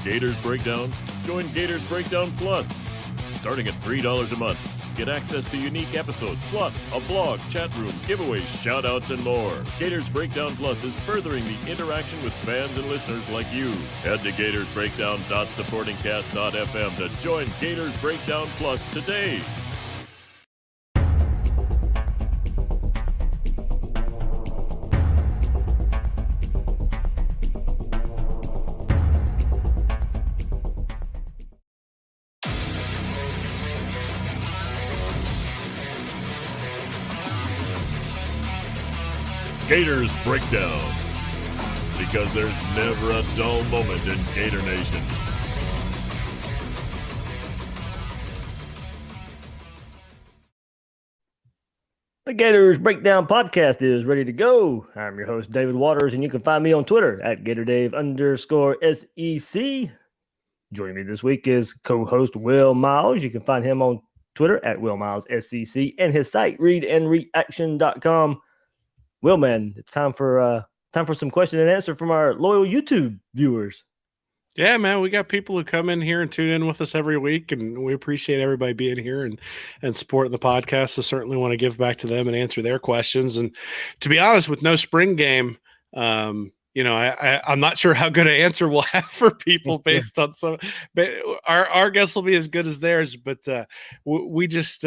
Gators Breakdown? Join Gators Breakdown Plus. Starting at $3 a month, get access to unique episodes, plus a blog, chat room, giveaways, shoutouts, and more. Gators Breakdown Plus is furthering the interaction with fans and listeners like you. Head to gatorsbreakdown.supportingcast.fm to join Gators Breakdown Plus today. Gators Breakdown, because there's never a dull moment in Gator Nation. The Gators Breakdown podcast is ready to go. I'm your host, David Waters, and you can find me on Twitter at GatorDave_SEC. Joining me this week is co-host Will Miles. You can find him on Twitter at WillMilesSEC and his site, readandreaction.com. Will, man, it's time for some question and answer from our loyal YouTube viewers. Yeah, man, we got people who come in here and tune in with us every week, and we appreciate everybody being here and supporting the podcast. So certainly want to give back to them and answer their questions. And to be honest, with no spring game, I'm not sure how good an answer we'll have for people based on some. But our guess will be as good as theirs. But we just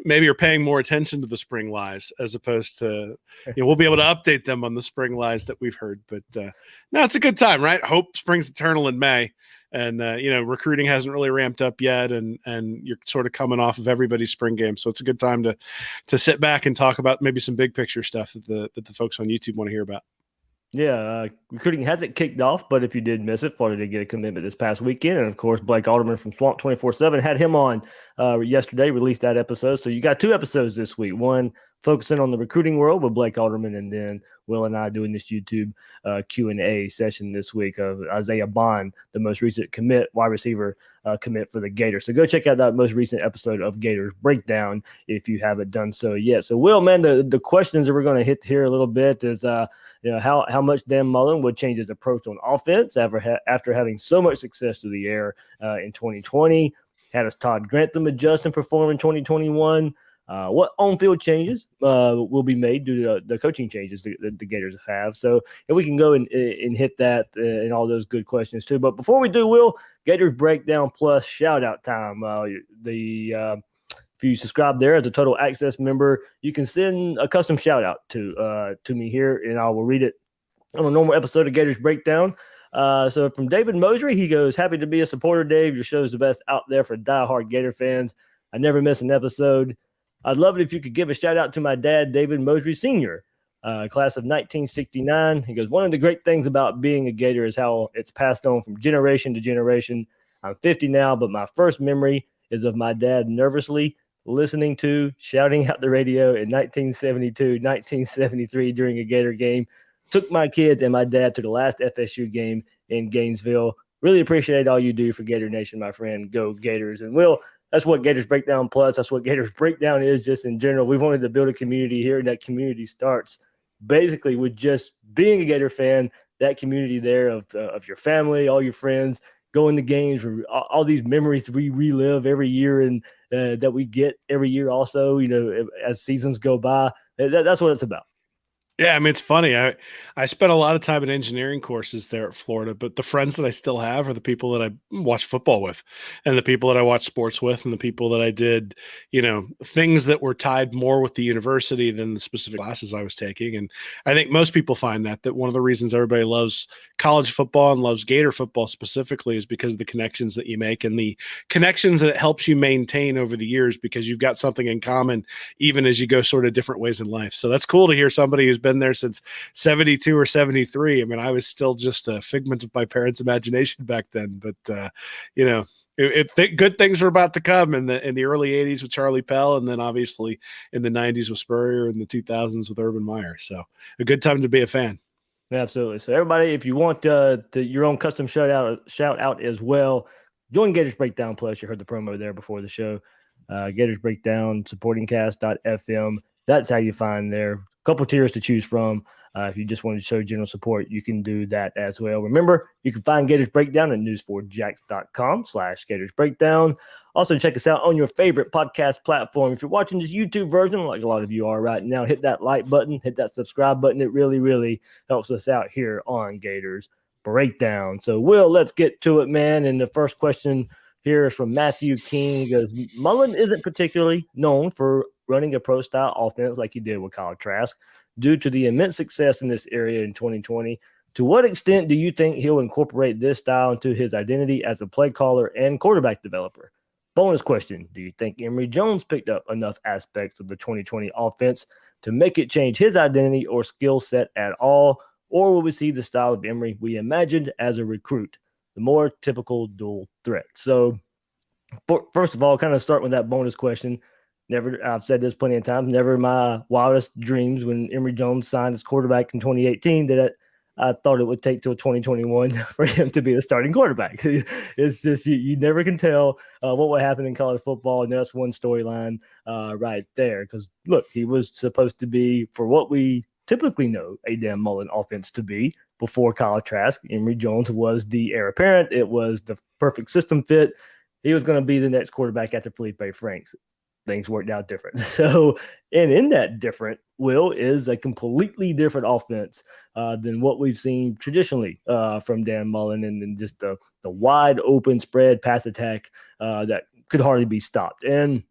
maybe are paying more attention to the spring lies as opposed to we'll be able to update them on the spring lies that we've heard. But no, it's a good time, right? Hope springs eternal in May. And, recruiting hasn't really ramped up yet, and you're sort of coming off of everybody's spring game. So it's a good time to sit back and talk about maybe some big picture stuff that the folks on YouTube want to hear about. Yeah, recruiting hasn't kicked off, but if you did miss it, Florida did get a commitment this past weekend. And, of course, Blake Alderman from Swamp 24/7 had him on yesterday, released that episode. So you got two episodes this week, one focusing on the recruiting world with Blake Alderman, and then Will and I doing this YouTube Q&A session this week of Isaiah Bond, the most recent wide receiver commit for the Gators. So go check out that most recent episode of Gators Breakdown if you haven't done so yet. So, Will, man, the questions that we're going to hit here a little bit is how much Dan Mullen would change his approach on offense after having so much success through the air in 2020. How does Todd Grantham adjust and perform in 2021? What on-field changes will be made due to the coaching changes that the Gators have? So we can go and hit that and all those good questions too. But before we do, Will, Gators Breakdown Plus shout-out time. If you subscribe there as a Total Access member, you can send a custom shout-out to me here, and I will read it on a normal episode of Gators Breakdown. So from David Mosry, he goes, "Happy to be a supporter, Dave. Your show's the best out there for diehard Gator fans. I never miss an episode. I'd love it if you could give a shout out to my dad, David Mosry Sr., class of 1969. He goes, "One of the great things about being a Gator is how it's passed on from generation to generation. I'm 50 now, but my first memory is of my dad nervously listening to, shouting out the radio in 1972, 1973 during a Gator game. Took my kids and my dad to the last FSU game in Gainesville. Really appreciate all you do for Gator Nation, my friend. Go Gators." And Will, that's what Gators Breakdown Plus, that's what Gators Breakdown is just in general. We've wanted to build a community here, and that community starts basically with just being a Gator fan, that community there of your family, all your friends, going to games, all these memories we relive every year and that we get every year also, as seasons go by. That's what it's about. Yeah, I mean, it's funny. I spent a lot of time in engineering courses there at Florida, but the friends that I still have are the people that I watch football with, and the people that I watch sports with, and the people that I did, things that were tied more with the university than the specific classes I was taking. And I think most people find that one of the reasons everybody loves college football and loves Gator football specifically is because of the connections that you make and the connections that it helps you maintain over the years, because you've got something in common even as you go sort of different ways in life. So that's cool to hear somebody who's been there since 72 or 73. I mean, I was still just a figment of my parents' imagination back then, but good things were about to come in the early 80s with Charlie Pell, and then obviously in the 90s with Spurrier, and the 2000s with Urban Meyer. So a good time to be a fan. Absolutely. So everybody, if you want your own custom shout out as well, join Gators Breakdown Plus. You heard the promo there before the show. Gators Breakdown, supportingcast.fm. That's how you find there. couple tiers to choose from. If you just want to show general support, you can do that as well. Remember, you can find Gators Breakdown at news4jax.com/Gators Breakdown. Also, check us out on your favorite podcast platform. If you're watching this YouTube version, like a lot of you are right now, hit that like button, hit that subscribe button. It really, really helps us out here on Gators Breakdown. So, Will, let's get to it, man. And the first question here is from Matthew King. He goes, Mullen isn't particularly known for running a pro-style offense like he did with Kyle Trask. Due to the immense success in this area in 2020, to what extent do you think he'll incorporate this style into his identity as a play caller and quarterback developer? Bonus question, do you think Emory Jones picked up enough aspects of the 2020 offense to make it change his identity or skill set at all? Or will we see the style of Emory we imagined as a recruit, the more typical dual threat? So, first of all, kind of start with that bonus question. I've said this plenty of times, never in my wildest dreams when Emory Jones signed as quarterback in 2018 that I thought it would take till 2021 for him to be the starting quarterback. It's just, you never can tell what will happen in college football. And that's one storyline right there. Because, look, he was supposed to be, for what we typically know a Dan Mullen offense to be before Kyle Trask. Emory Jones was the heir apparent. It was the perfect system fit. He was going to be the next quarterback after Felipe Franks. Things worked out different. So, and in that different, Will, is a completely different offense than what we've seen traditionally from Dan Mullen, and then just the wide open spread pass attack that could hardly be stopped. And,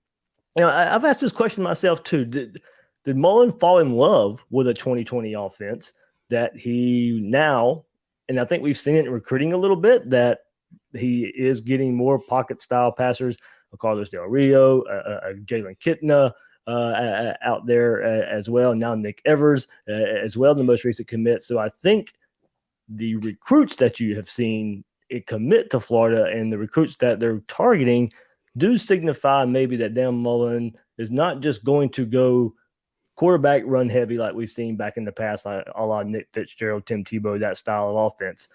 you know, I've asked this question myself too. Did Mullen fall in love with a 2020 offense that he now, and I think we've seen it in recruiting a little bit, that he is getting more pocket style passers, Carlos Del Rio, Jalen Kitna out there as well. Now Nick Evers as well, the most recent commit. So I think the recruits that you have seen commit to Florida and the recruits that they're targeting do signify maybe that Dan Mullen is not just going to go quarterback run heavy like we've seen back in the past, like a la Nick Fitzgerald, Tim Tebow, that style of offense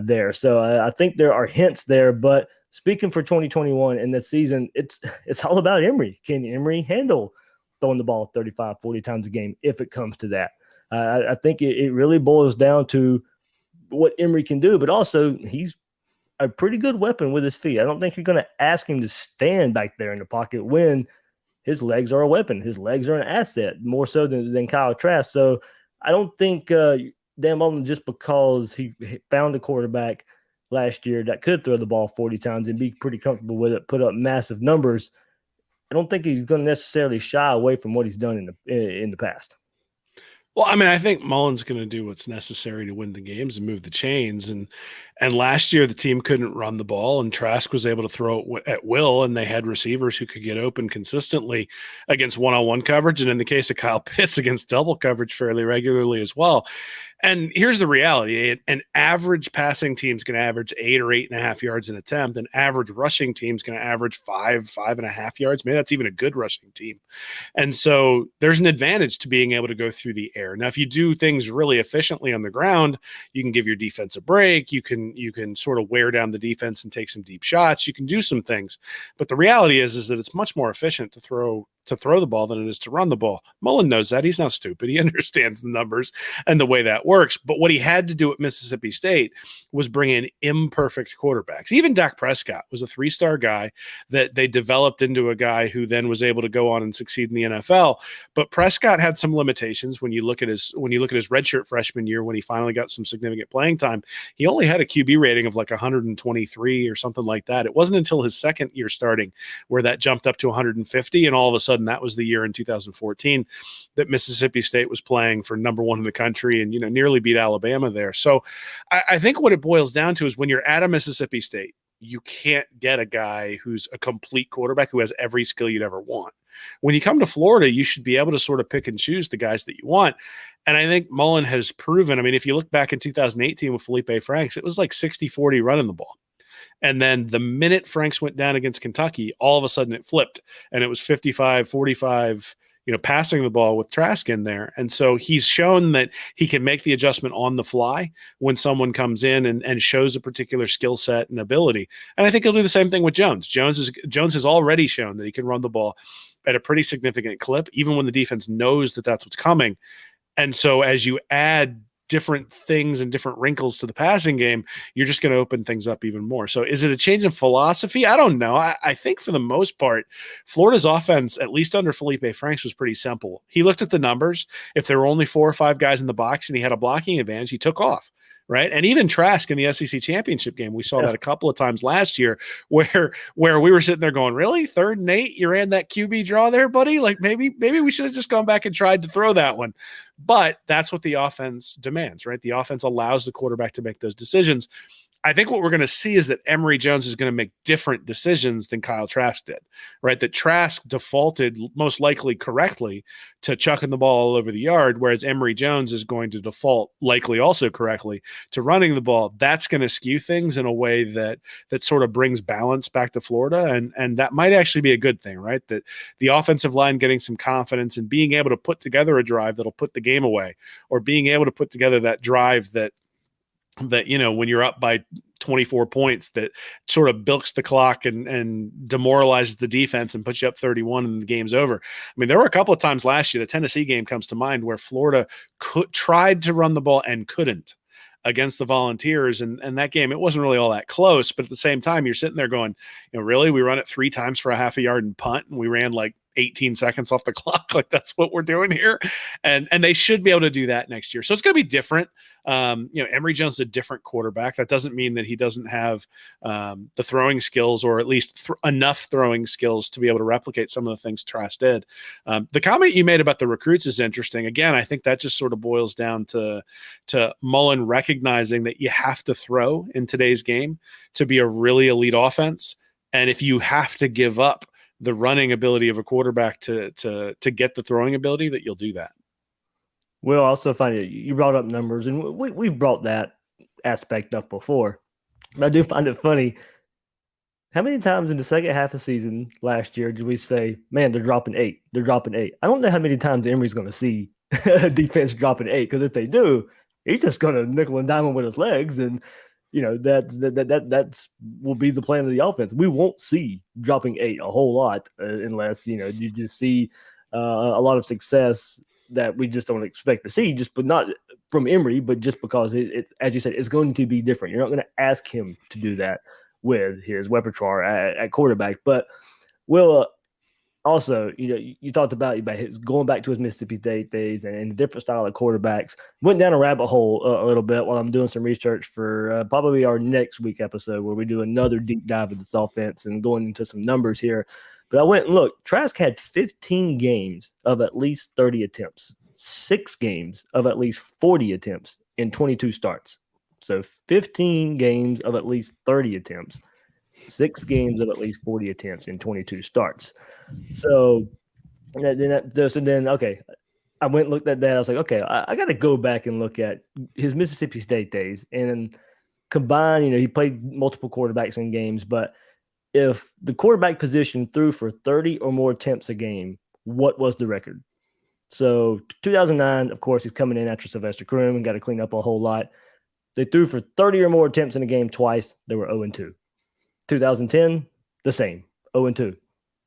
there. So I think there are hints there, but speaking for 2021 and the season, it's all about Emory. Can Emory handle throwing the ball 35, 40 times a game if it comes to that? I think it really boils down to what Emory can do, but also he's a pretty good weapon with his feet. I don't think you're going to ask him to stand back there in the pocket when his legs are a weapon. His legs are an asset more so than Kyle Trask. So I don't think Dan Mullen, just because he found a quarterback last year that could throw the ball 40 times and be pretty comfortable with it, put up massive numbers, I don't think he's going to necessarily shy away from what he's done in the past. Well, I mean, I think Mullen's going to do what's necessary to win the games and move the chains. And last year, the team couldn't run the ball, and Trask was able to throw it at will, and they had receivers who could get open consistently against one-on-one coverage, and in the case of Kyle Pitts, against double coverage fairly regularly as well. And here's the reality. An average passing team is going to average 8 or 8.5 yards an attempt. An average rushing team is going to average 5.5 yards. Maybe that's even a good rushing team. And so there's an advantage to being able to go through the air. Now, if you do things really efficiently on the ground, you can give your defense a break. You can sort of wear down the defense and take some deep shots. You can do some things. But the reality is that it's much more efficient to throw the ball than it is to run the ball. Mullen knows that. He's not stupid. He understands the numbers and the way that works. But what he had to do at Mississippi State was bring in imperfect quarterbacks. Even Dak Prescott was a 3-star guy that they developed into a guy who then was able to go on and succeed in the NFL. But Prescott had some limitations when you look at his redshirt freshman year, when he finally got some significant playing time. He only had a QB rating of like 123 or something like that. It wasn't until his second year starting where that jumped up to 150, and all of a sudden that was the year in 2014 that Mississippi State was playing for number 1 in the country and, nearly beat Alabama there. So I think what it boils down to is when you're at a Mississippi State, you can't get a guy who's a complete quarterback who has every skill you'd ever want. When you come to Florida, you should be able to sort of pick and choose the guys that you want. And I think Mullen has proven, I mean, if you look back in 2018 with Felipe Franks, it was like 60-40 running the ball. And then the minute Franks went down against Kentucky, all of a sudden it flipped and it was 55-45, passing the ball with Trask in there. And so he's shown that he can make the adjustment on the fly when someone comes in and shows a particular skill set and ability. And I think he'll do the same thing with Jones. Jones has already shown that he can run the ball at a pretty significant clip, even when the defense knows that that's what's coming. And so as you add different things and different wrinkles to the passing game, you're just going to open things up even more. So is it a change in philosophy? I don't know. I think for the most part, Florida's offense, at least under Felipe Franks, was pretty simple. He looked at the numbers. If there were only 4 or 5 guys in the box and he had a blocking advantage, he took off. Right. And even Trask in the SEC championship game, we saw that a couple of times last year where we were sitting there going, really? 3rd and 8, you ran that QB draw there, buddy? Like maybe we should have just gone back and tried to throw that one. But that's what the offense demands, right? The offense allows the quarterback to make those decisions. I think what we're going to see is that Emory Jones is going to make different decisions than Kyle Trask did, right? That Trask defaulted most likely correctly to chucking the ball all over the yard, whereas Emory Jones is going to default likely also correctly to running the ball. That's going to skew things in a way that sort of brings balance back to Florida. And that might actually be a good thing, right? That the offensive line getting some confidence and being able to put together a drive that'll put the game away, or being able to put together that drive that when you're up by 24 points, that sort of bilks the clock and demoralizes the defense and puts you up 31 and the game's over. I mean, there were a couple of times last year, the Tennessee game comes to mind, where Florida tried to run the ball and couldn't against the Volunteers. And that game, it wasn't really all that close, but at the same time, you're sitting there going, really, we run it 3 times for a half a yard and punt, and we ran like 18 seconds off the clock. Like that's what we're doing here. And they should be able to do that next year. So it's going to be different. Emory Jones is a different quarterback. That doesn't mean that he doesn't have the throwing skills, or at least enough throwing skills to be able to replicate some of the things Trask did. The comment you made about the recruits is interesting. Again, I think that just sort of boils down to Mullen recognizing that you have to throw in today's game to be a really elite offense. And if you have to give up the running ability of a quarterback to get the throwing ability, that you'll do that. We'll also find it. You brought up numbers, and we've brought that aspect up before. But I do find it funny. How many times in the second half of the season last year did we say, man, they're dropping 8. They're dropping 8. I don't know how many times Emory's going to see defense dropping 8, because if they do, he's just going to nickel and dime them with his legs. And, that's will be the plan of the offense. We won't see dropping 8 a whole lot unless, you just see a lot of success that we just don't expect to see, but not from Emory, but just because it, as you said, it's going to be different. You're not going to ask him to do that with his repertoire at quarterback. But Will, also, you talked about his going back to his Mississippi State days and different style of quarterbacks. Went down a rabbit hole a little bit while I'm doing some research for probably our next week episode, where we do another deep dive of this offense and going into some numbers here. But I went and looked. Trask had 15 games of at least 30 attempts, 6 games of at least 40 attempts in 22 starts. So 15 games of at least 30 attempts, 6 games of at least 40 attempts in 22 starts. So then, okay, I went and looked at that. I was like, okay, I got to go back and look at his Mississippi State days and combine, he played multiple quarterbacks in games, but if the quarterback position threw for 30 or more attempts a game, what was the record? So 2009, of course, he's coming in after Sylvester Croom and got to clean up a whole lot. They threw for 30 or more attempts in a game twice. They were 0-2. 2010, the same, 0-2.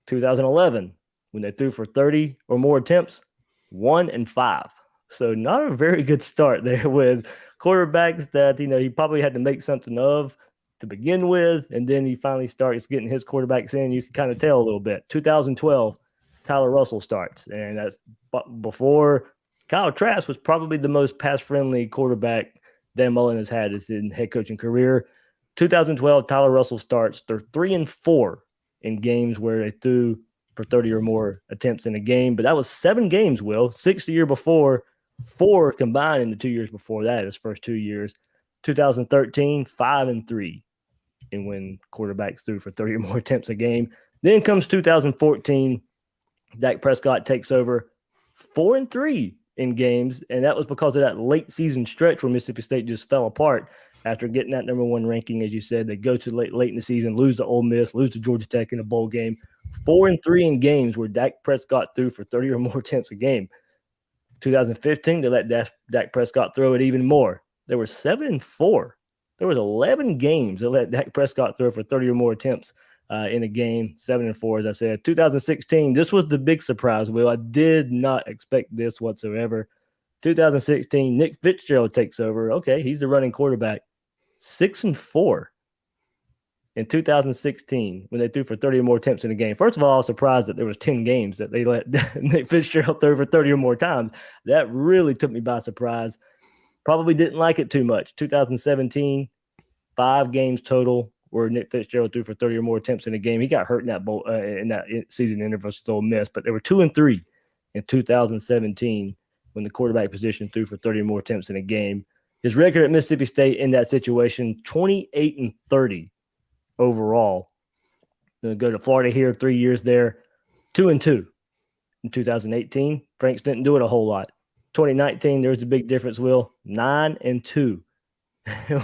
2011, when they threw for 30 or more attempts, 1-5. So not a very good start there with quarterbacks that, he probably had to make something of to begin with, and then he finally starts getting his quarterbacks in. You can kind of tell a little bit. 2012, Tyler Russell starts, and that's before Kyle Trask was probably the most pass-friendly quarterback Dan Mullen has had in head coaching career. 2012, Tyler Russell starts. They're 3-4 in games where they threw for 30 or more attempts in a game, but that was 7 games, Will. 6 the year before, 4 combined in the 2 years before that, his first 2 years. 2013, 5-3. And when quarterbacks threw for 30 or more attempts a game. Then comes 2014. Dak Prescott takes over, 4-3 in games, and that was because of that late season stretch where Mississippi State just fell apart after getting that number 1 ranking. As you said, they go to late in the season, lose to Ole Miss, lose to Georgia Tech in a bowl game. 4-3 in games where Dak Prescott threw for 30 or more attempts a game. 2015, they let Dak Prescott throw it even more. They were 7-4. There was 11 games that let Dak Prescott throw for 30 or more attempts in a game, 7-4, as I said. 2016, this was the big surprise, Will. I did not expect this whatsoever. 2016, Nick Fitzgerald takes over. Okay, he's the running quarterback. 6-4 in 2016 when they threw for 30 or more attempts in a game. First of all, I was surprised that there was 10 games that they let Nick Fitzgerald throw for 30 or more times. That really took me by surprise. Probably didn't like it too much. 2017, 5 games total where Nick Fitzgerald threw for 30 or more attempts in a game. He got hurt in that season interval, still missed, but they were 2-3 in 2017 when the quarterback position threw for 30 or more attempts in a game. His record at Mississippi State in that situation, 28-30 overall. Going to go to Florida here, 3 years there, 2-2 in 2018. Franks didn't do it a whole lot. 2019, there's a big difference, Will. 9-2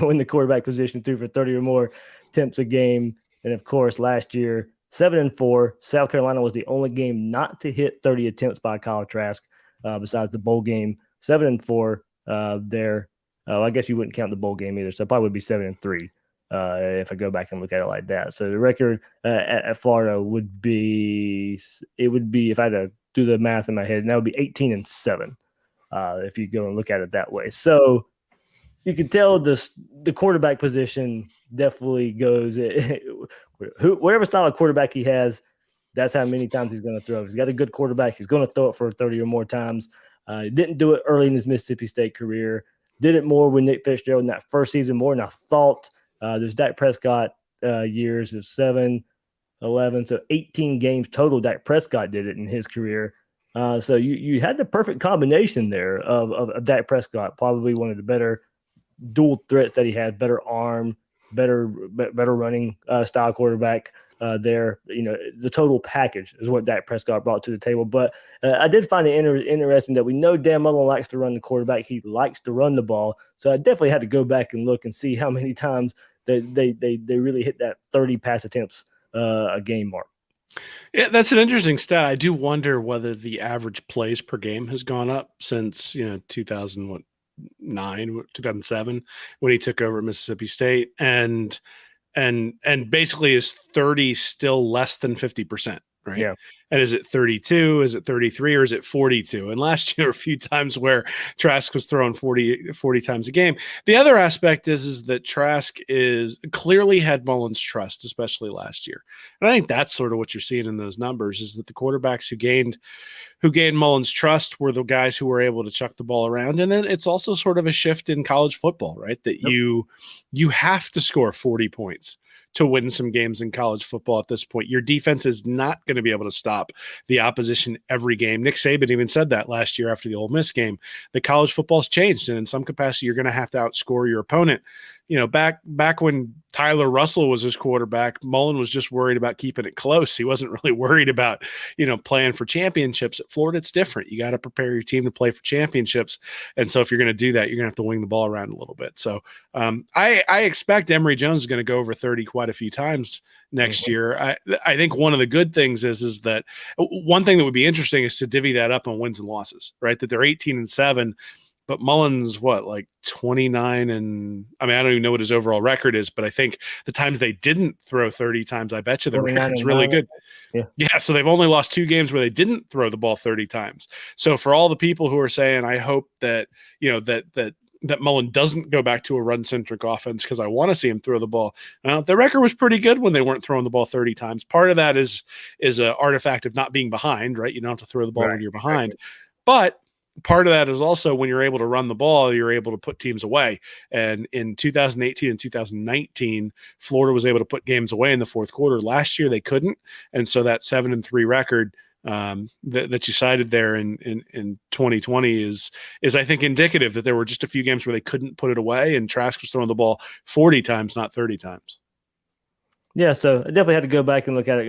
when the quarterback position threw for 30 or more attempts a game. And of course, last year, 7-4. South Carolina was the only game not to hit 30 attempts by Kyle Trask, besides the bowl game. 7-4 there. I guess you wouldn't count the bowl game either, so it probably would be 7-3 if I go back and look at it like that. So the record at Florida would be, if I had to do the math in my head, and that would be 18-7 if you go and look at it that way. So you can tell the quarterback position definitely goes whatever style of quarterback he has, that's how many times he's going to throw. If he's got a good quarterback, he's going to throw it for 30 or more times. He didn't do it early in his Mississippi State career. Did it more with Nick Fitzgerald in that first season more than I thought. There's Dak Prescott years of 7, 11, so 18 games total. Dak Prescott did it in his career. So you had the perfect combination there of Dak Prescott, probably one of the better dual threats that he had, better arm, better running style quarterback there. You know, the total package is what Dak Prescott brought to the table. But I did find it interesting that we know Dan Mullen likes to run the quarterback. He likes to run the ball. So I definitely had to go back and look and see how many times they really hit that 30 pass attempts a game mark. Yeah, that's an interesting stat. I do wonder whether the average plays per game has gone up since 2007 when he took over at Mississippi State, and basically is 30 still less than 50%, right? Yeah. And is it 32? Is it 33? Or is it 42? And last year, a few times where Trask was throwing 40 times a game. The other aspect is that Trask is clearly had Mullen's trust, especially last year. And I think that's sort of what you're seeing in those numbers, is that the quarterbacks who gained Mullen's trust were the guys who were able to chuck the ball around. And then it's also sort of a shift in college football, right? That you have to score 40 points to win some games in college football at this point. Your defense is not going to be able to stop the opposition every game. Nick Saban even said that last year after the Ole Miss game. The college football's changed, and in some capacity, you're going to have to outscore your opponent. Back when Tyler Russell was his quarterback, Mullen was just worried about keeping it close. He wasn't really worried about, playing for championships. At Florida, it's different. You got to prepare your team to play for championships. And so if you're going to do that, you're going to have to wing the ball around a little bit. So I expect Emory Jones is going to go over 30 quite a few times next year. I think one of the good things is that one thing that would be interesting is to divvy that up on wins and losses, right? That they're 18-7. But Mullen's 29, and I don't even know what his overall record is, but I think the times they didn't throw 30 times, I bet you the record's really good. Yeah. So they've only lost 2 games where they didn't throw the ball 30 times. So for all the people who are saying, I hope that, that Mullen doesn't go back to a run-centric offense because I want to see him throw the ball. The record was pretty good when they weren't throwing the ball 30 times. Part of that is an artifact of not being behind, right? You don't have to throw the ball when you're behind. But part of that is also when you're able to run the ball, you're able to put teams away. And in 2018 and 2019, Florida was able to put games away in the fourth quarter. Last year, they couldn't. And so that 7-3 record that you cited there in 2020 is I think indicative that there were just a few games where they couldn't put it away, and Trask was throwing the ball 40 times, not 30 times. Yeah, so I definitely had to go back and look at it.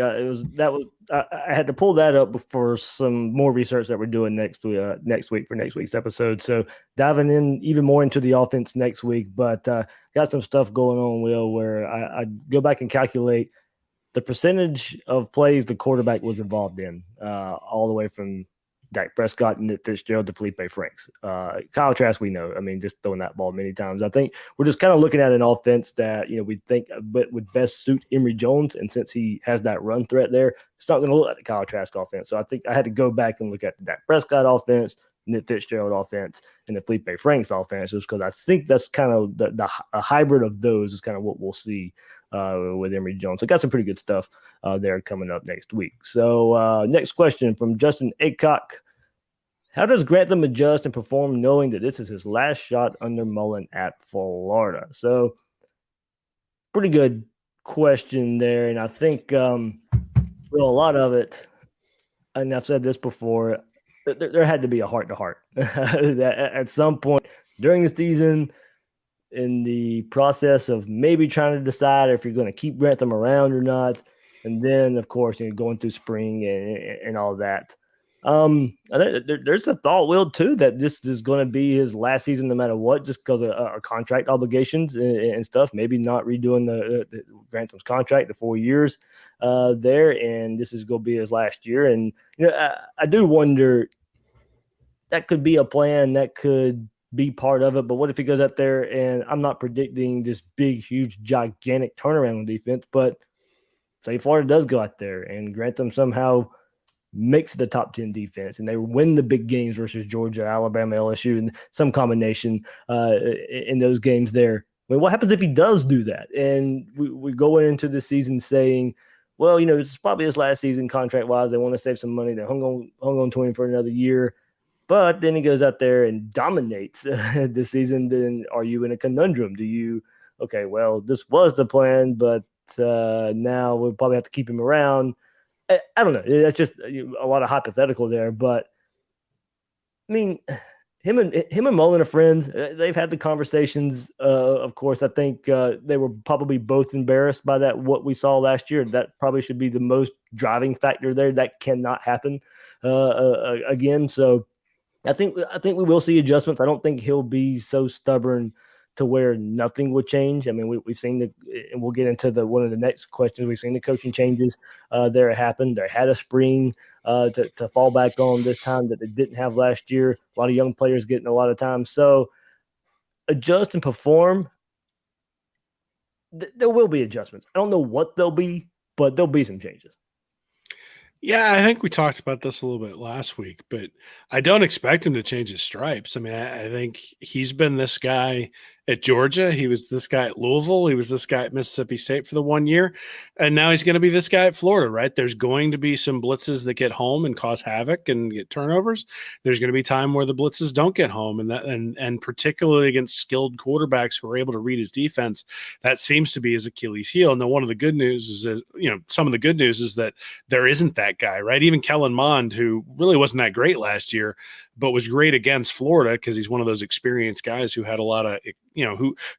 I had to pull that up for some more research that we're doing next week for next week's episode. So diving in even more into the offense next week, but got some stuff going on, Will, where I go back and calculate the percentage of plays the quarterback was involved in, all the way from Dak Prescott and Nick Fitzgerald to Felipe Franks. Kyle Trask, we know. Just throwing that ball many times. I think we're just kind of looking at an offense that, we think but would best suit Emory Jones. And since he has that run threat there, it's not going to look like the Kyle Trask offense. So I think I had to go back and look at the Dak Prescott offense, Nick Fitzgerald offense and the Felipe Franks offense, just because I think that's kind of a hybrid of those is kind of what we'll see with Emory Jones. So got some pretty good stuff there coming up next week. So next question from Justin Aycock. How does Grantham adjust and perform knowing that this is his last shot under Mullen at Florida? So pretty good question there. And I think a lot of it, and I've said this before, there had to be a heart-to-heart at some point during the season in the process of maybe trying to decide if you're going to keep Grantham around or not. And then, of course, going through spring and all that. I think there's a thought, Will, too, that this is going to be his last season no matter what, just because of contract obligations and stuff. Maybe not redoing the Grantham's contract, the 4 years there, and this is going to be his last year. And I do wonder, that could be a plan, that could be part of it. But what if he goes out there, and I'm not predicting this big, huge, gigantic turnaround on defense, but say Florida does go out there and Grantham somehow makes the top 10 defense and they win the big games versus Georgia, Alabama, LSU, and some combination in those games there. I mean, what happens if he does do that? And we go into the season saying, well, it's probably his last season contract-wise. They want to save some money. They hung on to him for another year. But then he goes out there and dominates the season. Then are you in a conundrum? Okay, well, this was the plan, but now we'll probably have to keep him around. I don't know. That's just a lot of hypothetical there. But, I mean, him and Mullen are friends. They've had the conversations. Of course, I think they were probably both embarrassed by what we saw last year. That probably should be the most driving factor there. That cannot happen again. So I think we will see adjustments. I don't think he'll be so stubborn to where nothing would change. I mean, we've seen and we'll get into one of the next questions. We've seen the coaching changes there happen. They had a spring to fall back on this time that they didn't have last year. A lot of young players getting a lot of time. So adjust and perform. There will be adjustments. I don't know what they'll be, but there'll be some changes. Yeah, I think we talked about this a little bit last week, but I don't expect him to change his stripes. I mean, I think he's been this guy at Georgia. He was this guy at Louisville. He was this guy at Mississippi State for the 1 year. And now he's going to be this guy at Florida, right? There's going to be some blitzes that get home and cause havoc and get turnovers. There's going to be time where the blitzes don't get home. And particularly against skilled quarterbacks who are able to read his defense, that seems to be his Achilles heel. And then one of the good news is, some of the good news is that there isn't that guy, right? Even Kellen Mond, who really wasn't that great last year, but was great against Florida because he's one of those experienced guys who had a lot of,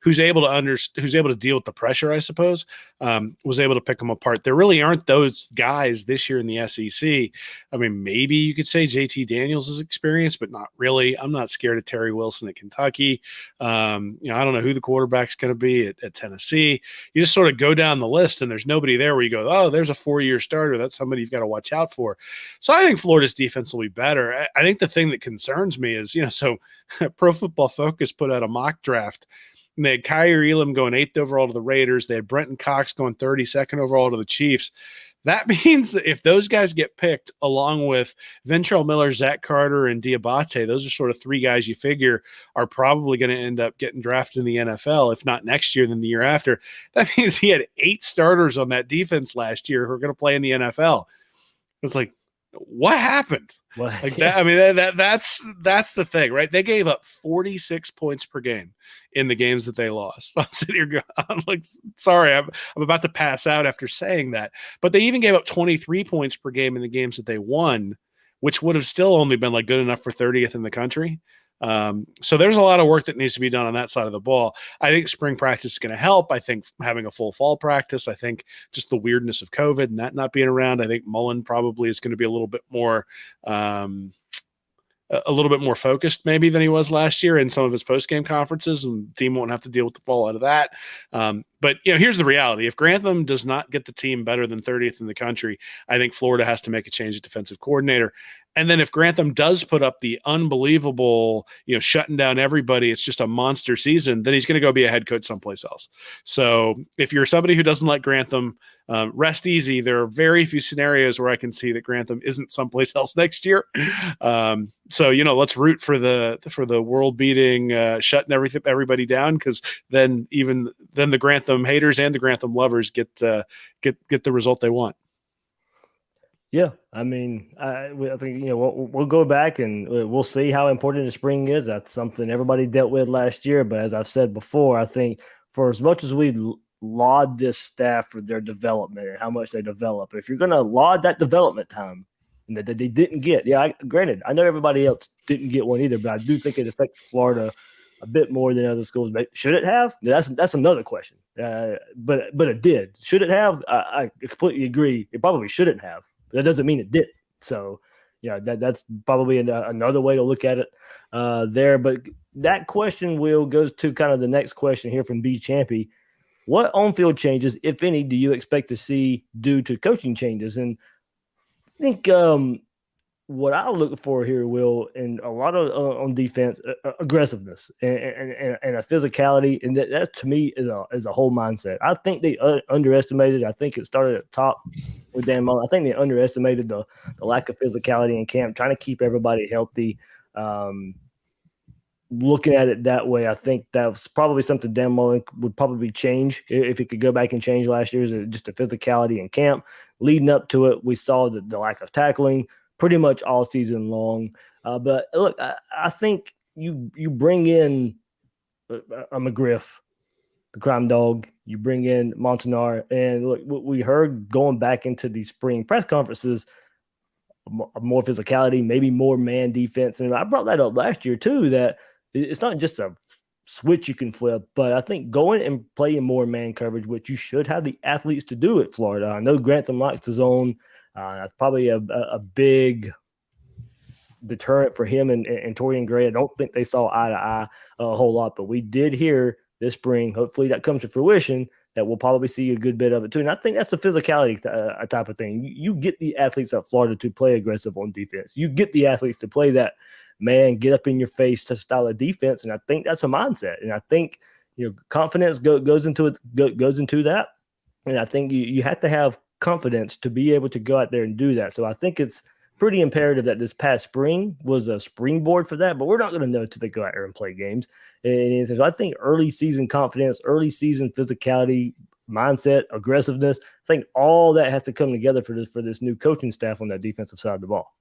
who's able to deal with the pressure, I suppose, was able to pick them apart. There really aren't those guys this year in the SEC. I mean, maybe you could say JT Daniels is experienced, but not really. I'm not scared of Terry Wilson at Kentucky. I don't know who the quarterback's going to be at Tennessee. You just sort of go down the list and there's nobody there where you go, oh, there's a 4-year starter. That's somebody you've got to watch out for. So I think Florida's defense will be better. I think the thing that concerns me is, so Pro Football Focus put out a mock draft. And they had Kyrie Elam going 8th overall to the Raiders. They had Brenton Cox going 32nd overall to the Chiefs. That means that if those guys get picked along with Ventrell Miller, Zach Carter, and Diabate, those are sort of 3 guys you figure are probably going to end up getting drafted in the NFL, if not next year, then the year after. That means he had 8 starters on that defense last year who are going to play in the NFL. It's like, what happened? Like that? I mean, that's the thing, right? They gave up 46 points per game in the games that they lost. I'm sitting here going, I'm like, sorry, I'm about to pass out after saying that. But they even gave up 23 points per game in the games that they won, which would have still only been like good enough for 30th in the country. So there's a lot of work that needs to be done on that side of the ball. I think spring practice is going to help. I think having a full fall practice, I think just the weirdness of COVID and that not being around, I think Mullen probably is going to be a little bit more focused maybe than he was last year in some of his post-game conferences, and the team won't have to deal with the fallout of that. But here's the reality: if Grantham does not get the team better than 30th in the country, I think Florida has to make a change at defensive coordinator. And then if Grantham does put up the unbelievable, shutting down everybody, it's just a monster season, then he's going to go be a head coach someplace else. So if you're somebody who doesn't like Grantham, rest easy. There are very few scenarios where I can see that Grantham isn't someplace else next year. So let's root for the world-beating shutting everybody down, because then the Grantham haters and the Grantham lovers get the result they want. Yeah, I mean, I think we'll go back and we'll see how important the spring is. That's something everybody dealt with last year. But as I've said before, I think for as much as we laud this staff for their development and how much they develop, if you're going to laud that development time and that they didn't get, granted, I know everybody else didn't get one either, but I do think it affected Florida a bit more than other schools. But should it have? That's another question. But it did. Should it have? I completely agree. It probably shouldn't have. That doesn't mean it didn't. So, that's probably another way to look at it there. But that question, Will, goes to kind of the next question here from B. Champy. What on-field changes, if any, do you expect to see due to coaching changes? And I think what I look for here, Will, and a lot of on defense, aggressiveness and a physicality, and that to me is a whole mindset. I think they underestimated. I think it started at the top with Dan Mullen. I think they underestimated the lack of physicality in camp, trying to keep everybody healthy. Looking at it that way, I think that's probably something Dan Mullen would probably change if he could go back and change last year's, just the physicality in camp. Leading up to it, we saw the lack of tackling pretty much all season long. But look, I think you bring in a McGriff, the crime dog, you bring in Montanar, and look, what we heard going back into these spring press conferences, more physicality, maybe more man defense. And I brought that up last year too, that it's not just a switch you can flip, but I think going and playing more man coverage, which you should have the athletes to do at Florida. I know Grantham likes his own. That's probably a big deterrent for him and Torian Gray. I don't think they saw eye to eye a whole lot, but we did hear this spring, hopefully that comes to fruition, that we'll probably see a good bit of it too. And I think that's the physicality type of thing. You get the athletes at Florida to play aggressive on defense. You get the athletes to play that man, get up in your face to style of defense. And I think that's a mindset. And I think, confidence goes into that. And I think you have to have confidence to be able to go out there and do that. So I think it's pretty imperative that this past spring was a springboard for that, but we're not going to know until they go out there and play games. And so I think early season confidence, early season physicality, mindset, aggressiveness, I think all that has to come together for this new coaching staff on that defensive side of the ball.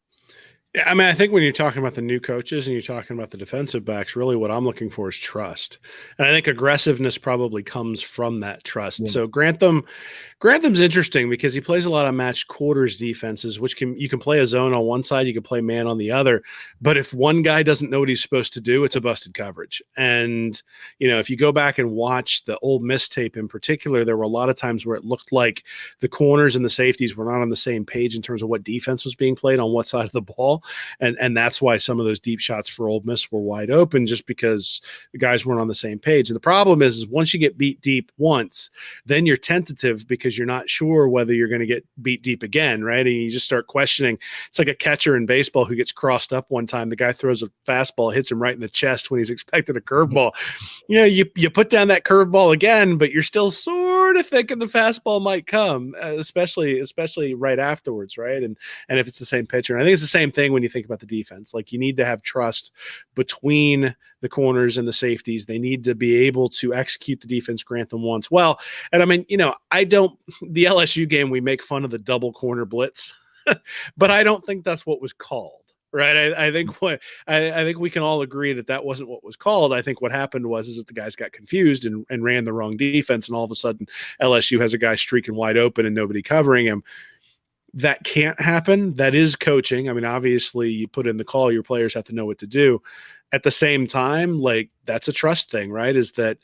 Yeah, I mean, I think when you're talking about the new coaches and you're talking about the defensive backs, really what I'm looking for is trust. And I think aggressiveness probably comes from that trust. Yeah. So Grantham's interesting because he plays a lot of matched quarters defenses, which you can play a zone on one side, you can play man on the other. But if one guy doesn't know what he's supposed to do, it's a busted coverage. And, if you go back and watch the Ole Miss tape in particular, there were a lot of times where it looked like the corners and the safeties were not on the same page in terms of what defense was being played on what side of the ball. And that's why some of those deep shots for Ole Miss were wide open, just because the guys weren't on the same page. And the problem is once you get beat deep once, then you're tentative because you're not sure whether you're going to get beat deep again, right? And you just start questioning. It's like a catcher in baseball who gets crossed up one time. The guy throws a fastball, hits him right in the chest when he's expecting a curveball. You put down that curveball again, but you're still sort of thinking the fastball might come, especially right afterwards, right? And if it's the same pitcher. And I think it's the same thing when you think about the defense. Like, you need to have trust between the corners and the safeties. They need to be able to execute the defense Grantham wants well. And I mean, the LSU game, we make fun of the double corner blitz, but I don't think that's what was called. Right. I think we can all agree that wasn't what was called. I think what happened was that the guys got confused and ran the wrong defense. And all of a sudden LSU has a guy streaking wide open and nobody covering him. That can't happen. That is coaching. I mean, obviously you put in the call, your players have to know what to do. At the same time, like, that's a trust thing, right? Is that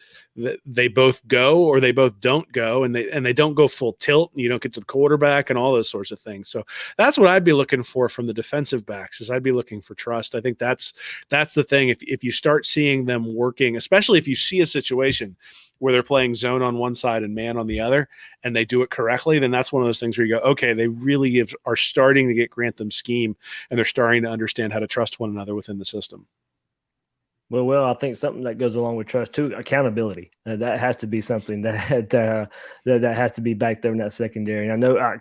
they both go or they both don't go, and they don't go full tilt. And you don't get to the quarterback and all those sorts of things. So that's what I'd be looking for from the defensive backs. Is I'd be looking for trust. I think that's the thing. If you start seeing them working, especially if you see a situation where they're playing zone on one side and man on the other, and they do it correctly, then that's one of those things where you go, okay, they really are starting to get Grantham's scheme, and they're starting to understand how to trust one another within the system. Well, I think something that goes along with trust too, accountability. That has to be something that has to be back there in that secondary. And I know I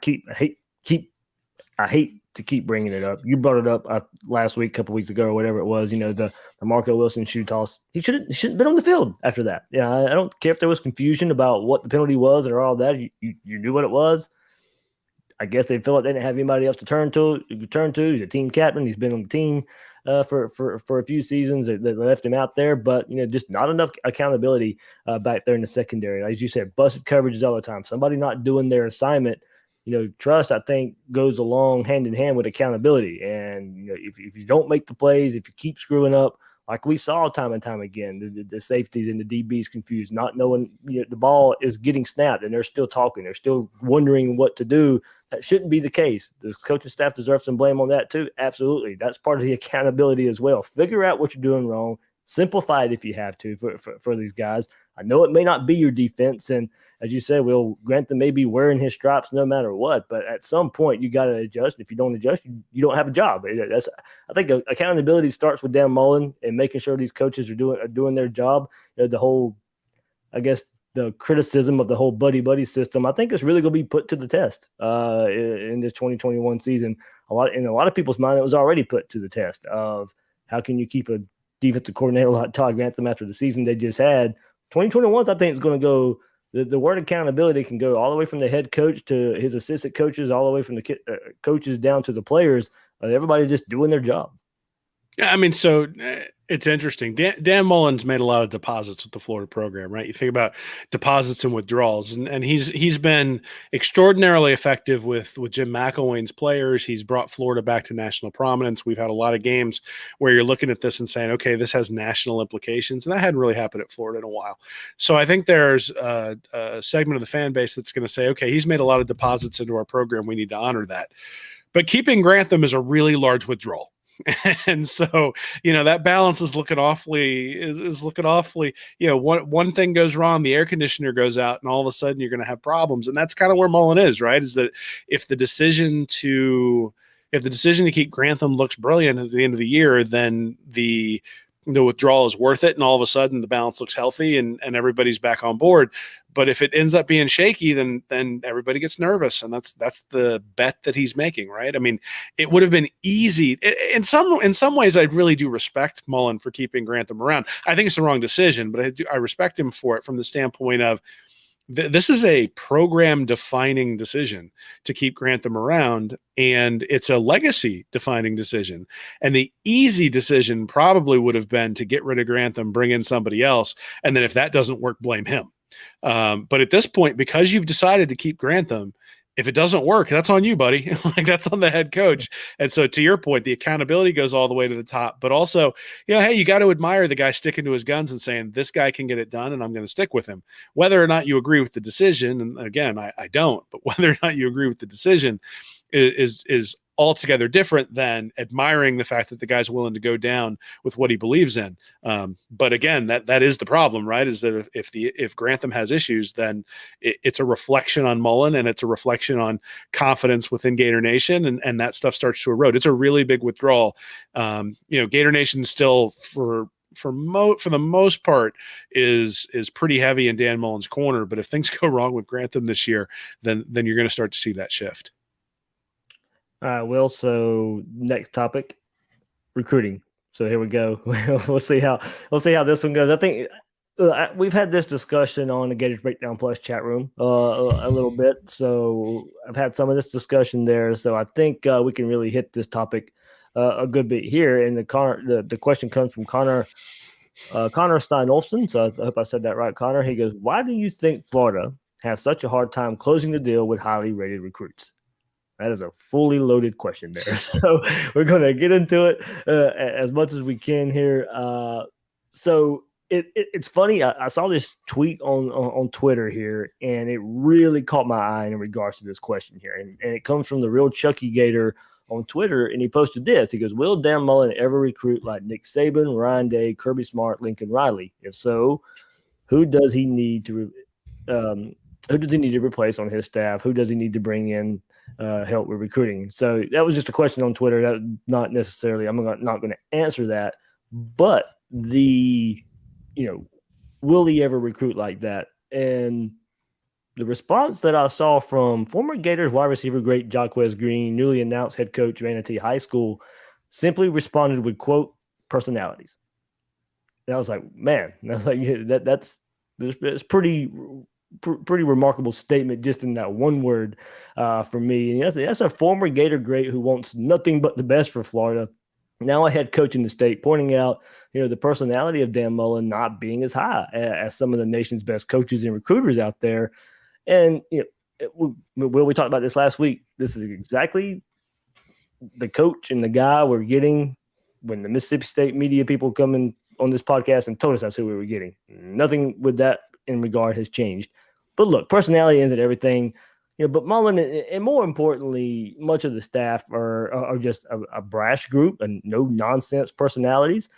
hate to keep bringing it up. You brought it up last week, a couple weeks ago, or whatever it was. The Marco Wilson shoe toss. He shouldn't been on the field after that. Yeah, I don't care if there was confusion about what the penalty was or all that. You knew what it was. I guess they felt like they didn't have anybody else to turn to. He's a team captain. He's been on the team for a few seasons. They left him out there, but just not enough accountability back there in the secondary. As you said, busted coverages all the time. Somebody not doing their assignment. Trust, I think, goes along hand in hand with accountability. And if you don't make the plays, if you keep screwing up, like we saw time and time again, the safeties and the DBs confused, not knowing the ball is getting snapped, and they're still talking, they're still wondering what to do. That shouldn't be the case. The coaching staff deserves some blame on that too. Absolutely, that's part of the accountability as well. Figure out what you're doing wrong. Simplify it if you have to for these guys. I know it may not be your defense, and as you said, Grantham may be wearing his stripes no matter what, but at some point you got to adjust. If you don't adjust, you don't have a job. I think accountability starts with Dan Mullen and making sure these coaches are doing their job. The whole, I guess, the criticism of the whole buddy system, I think it's really going to be put to the test in this 2021 season. In a lot of people's mind, it was already put to the test of how can you keep a defensive coordinator like Todd Grantham after the season they just had. 2021, I think, is going to go. The word accountability can go all the way from the head coach to his assistant coaches, all the way from the coaches down to the players. Everybody just doing their job. Yeah, I mean, so it's interesting. Dan Mullen's made a lot of deposits with the Florida program, right? You think about deposits and withdrawals, and he's been extraordinarily effective with Jim McElwain's players. He's brought Florida back to national prominence. We've had a lot of games where you're looking at this and saying, okay, this has national implications, and that hadn't really happened at Florida in a while. So I think there's a segment of the fan base that's going to say, okay, he's made a lot of deposits into our program. We need to honor that. But keeping Grantham is a really large withdrawal. And so, that balance is looking awfully, one thing goes wrong, the air conditioner goes out, and all of a sudden you're going to have problems. And that's kind of where Mullen is, right? Is that if the decision to keep Grantham looks brilliant at the end of the year, then the withdrawal is worth it. And all of a sudden the balance looks healthy and everybody's back on board. But if it ends up being shaky, then everybody gets nervous. And that's the bet that he's making, right? I mean, it would have been easy. In some ways, I really do respect Mullen for keeping Grantham around. I think it's the wrong decision, but I respect him for it from the standpoint of this is a program-defining decision to keep Grantham around, and it's a legacy-defining decision. And the easy decision probably would have been to get rid of Grantham, bring in somebody else, and then if that doesn't work, blame him. But at this point, because you've decided to keep Grantham, if it doesn't work, that's on you, buddy. Like, that's on the head coach. And so to your point, the accountability goes all the way to the top, but also, hey, you got to admire the guy sticking to his guns and saying, this guy can get it done and I'm going to stick with him. Whether or not you agree with the decision, and again, I don't, but whether or not you agree with the decision is altogether different than admiring the fact that the guy's willing to go down with what he believes in. But again, that is the problem, right? Is that if Grantham has issues, then it's a reflection on Mullen and it's a reflection on confidence within Gator Nation, and that stuff starts to erode. It's a really big withdrawal. Gator Nation still for the most part is pretty heavy in Dan Mullen's corner. But if things go wrong with Grantham this year, then you're going to start to see that shift. All right, Will. So next topic, recruiting. So here we go. We'll see how this one goes. I think we've had this discussion on the Gators Breakdown Plus chat room a little bit. So I've had some of this discussion there. So I think we can really hit this topic a good bit here. And the question comes from Connor Stein-Olfson. So I hope I said that right, Connor. He goes, why do you think Florida has such a hard time closing the deal with highly rated recruits? That is a fully loaded question there. So we're going to get into it as much as we can here. So it's funny. I saw this tweet on Twitter here, and it really caught my eye in regards to this question here. And it comes from the real Chucky Gator on Twitter, and he posted this. He goes, will Dan Mullen ever recruit like Nick Saban, Ryan Day, Kirby Smart, Lincoln Riley? If so, who does he need to replace on his staff? Who does he need to bring in help with recruiting? So that was just a question on Twitter. That not necessarily, I'm not going to answer that, but will he ever recruit like that? And the response that I saw from former Gators wide receiver great Jaquez Green, newly announced head coach Manatee High School, simply responded with, quote, personalities. And I was like, man, that's pretty remarkable statement just in that one word for me. And that's a former Gator great who wants nothing but the best for Florida. Now a head coach in the state, pointing out, the personality of Dan Mullen not being as high as some of the nation's best coaches and recruiters out there. And we talked about this last week. This is exactly the coach and the guy we're getting when the Mississippi State media people come in on this podcast and told us that's who we were getting. Nothing with that in regard has changed. But look, personality isn't everything. But Mullen, and more importantly, much of the staff are just a brash group and no nonsense personalities.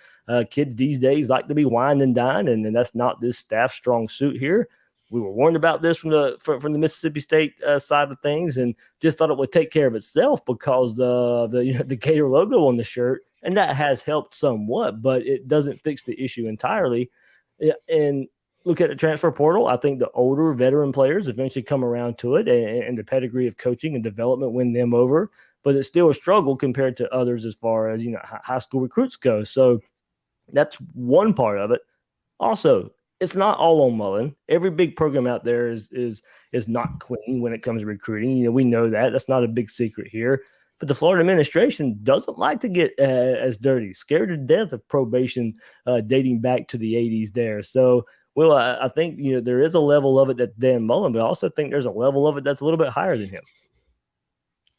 Kids these days like to be wined and dined, and that's not this staff strong suit here. We were warned about this from the Mississippi State side of things, and just thought it would take care of itself because the Gator logo on the shirt, and that has helped somewhat, but it doesn't fix the issue entirely. And look at the transfer portal. I think the older veteran players eventually come around to it, and the pedigree of coaching and development win them over. But it's still a struggle compared to others as far as high school recruits go. So that's one part of it. Also, it's not all on Mullen. Every big program out there is not clean when it comes to recruiting. We know that. That's not a big secret here. But the Florida administration doesn't like to get as dirty, scared to death of probation dating back to the 80s there. So, well, I think there is a level of it that's Dan Mullen, but I also think there's a level of it that's a little bit higher than him.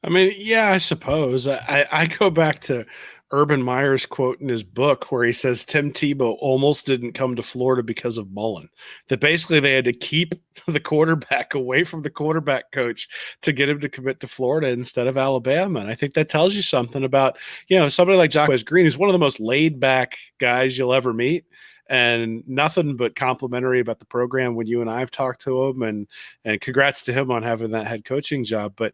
I mean, yeah, I suppose. I go back to Urban Meyer's quote in his book where he says Tim Tebow almost didn't come to Florida because of Mullen. That basically they had to keep the quarterback away from the quarterback coach to get him to commit to Florida instead of Alabama. And I think that tells you something about, somebody like Jaquez Green, who's one of the most laid back guys you'll ever meet. And nothing but complimentary about the program when you and I have talked to him, and congrats to him on having that head coaching job. But,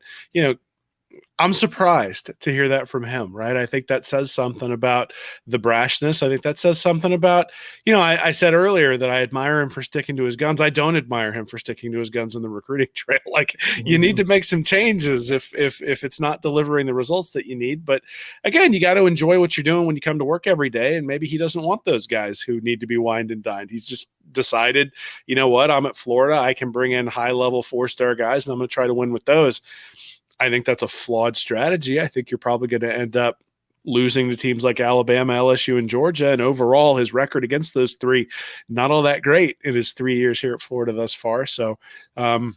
I'm surprised to hear that from him, right? I think that says something about the brashness. I think that says something about, I said earlier that I admire him for sticking to his guns. I don't admire him for sticking to his guns on the recruiting trail. Like, you need to make some changes if it's not delivering the results that you need. But again, you got to enjoy what you're doing when you come to work every day. And maybe he doesn't want those guys who need to be wined and dined. He's just decided, I'm at Florida. I can bring in high-level 4-star guys, and I'm going to try to win with those. I think that's a flawed strategy. I think you're probably going to end up losing to teams like Alabama, LSU, and Georgia. And overall, his record against those three, not all that great in his 3 years here at Florida thus far. So, I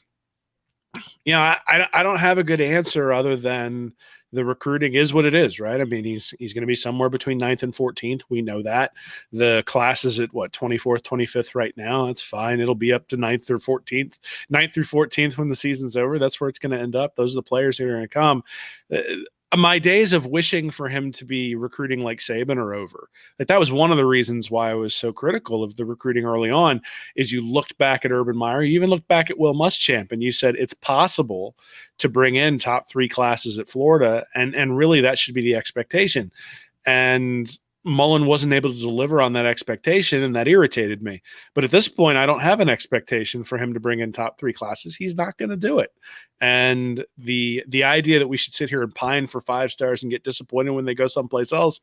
don't have a good answer other than the recruiting is what it is, right? I mean, he's going to be somewhere between 9th and 14th. We know that. The class is at 24th, 25th right now. That's fine. It'll be up to 9th or 14th, 9th through 14th when the season's over. That's where it's going to end up. Those are the players who are going to come. My days of wishing for him to be recruiting like Saban are over. Like, that was one of the reasons why I was so critical of the recruiting early on, is you looked back at Urban Meyer, you even looked back at Will Muschamp, and you said it's possible to bring in top 3 classes at Florida, and really that should be the expectation. And Mullen wasn't able to deliver on that expectation, and that irritated me. But at this point, I don't have an expectation for him to bring in top 3 classes. He's not going to do it. And the idea that we should sit here and pine for 5 stars and get disappointed when they go someplace else,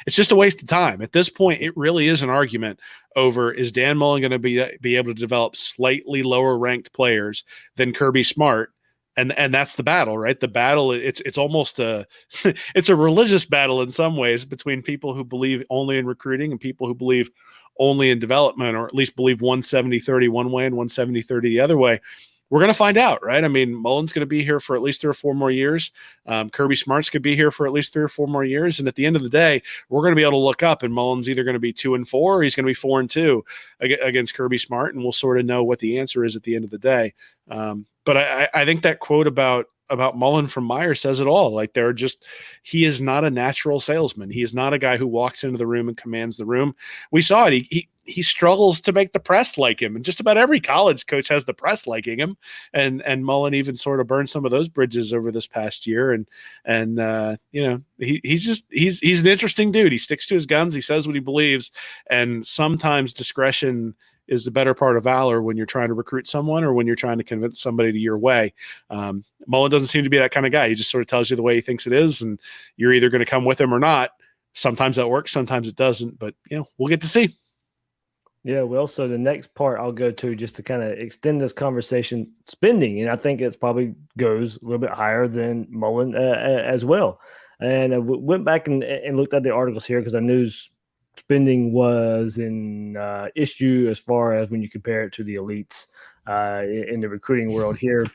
it's just a waste of time. At this point, it really is an argument over, is Dan Mullen going to be able to develop slightly lower ranked players than Kirby Smart? And that's the battle, right? The battle, it's almost it's a religious battle in some ways between people who believe only in recruiting and people who believe only in development, or at least believe 170-30 one way and 170-30 the other way. We're going to find out, right? I mean, Mullen's going to be here for at least 3 or 4 more years. Kirby Smart's could be here for at least 3 or 4 more years. And at the end of the day, we're going to be able to look up, and Mullen's either going to be 2-4, or he's going to be 4-2 against Kirby Smart. And we'll sort of know what the answer is at the end of the day. But I think that quote about about Mullen from Meyer says it all. Like he is not a natural salesman. He is not a guy who walks into the room and commands the room. We saw it. He struggles to make the press like him, and just about every college coach has the press liking him. And Mullen even sort of burned some of those bridges over this past year. And he's an interesting dude. He sticks to his guns. He says what he believes, and sometimes discretion is the better part of valor when you're trying to recruit someone or when you're trying to convince somebody to your way. Mullen doesn't seem to be that kind of guy. He just sort of tells you the way he thinks it is, and you're either going to come with him or not. Sometimes that works, sometimes it doesn't, but we'll get to see. Yeah, well, so the next part I'll go to just to kind of extend this conversation, spending, and I think it's probably goes a little bit higher than Mullen as well. And I went back and looked at the articles here because I knew spending was an issue as far as when you compare it to the elites in the recruiting world here.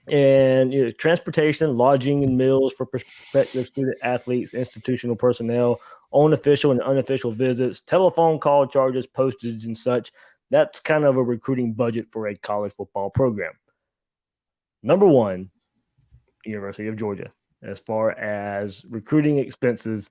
And transportation, lodging, and meals for prospective student athletes, institutional personnel, own official and unofficial visits, telephone call charges, postage, and such. That's kind of a recruiting budget for a college football program. Number one, University of Georgia, as far as recruiting expenses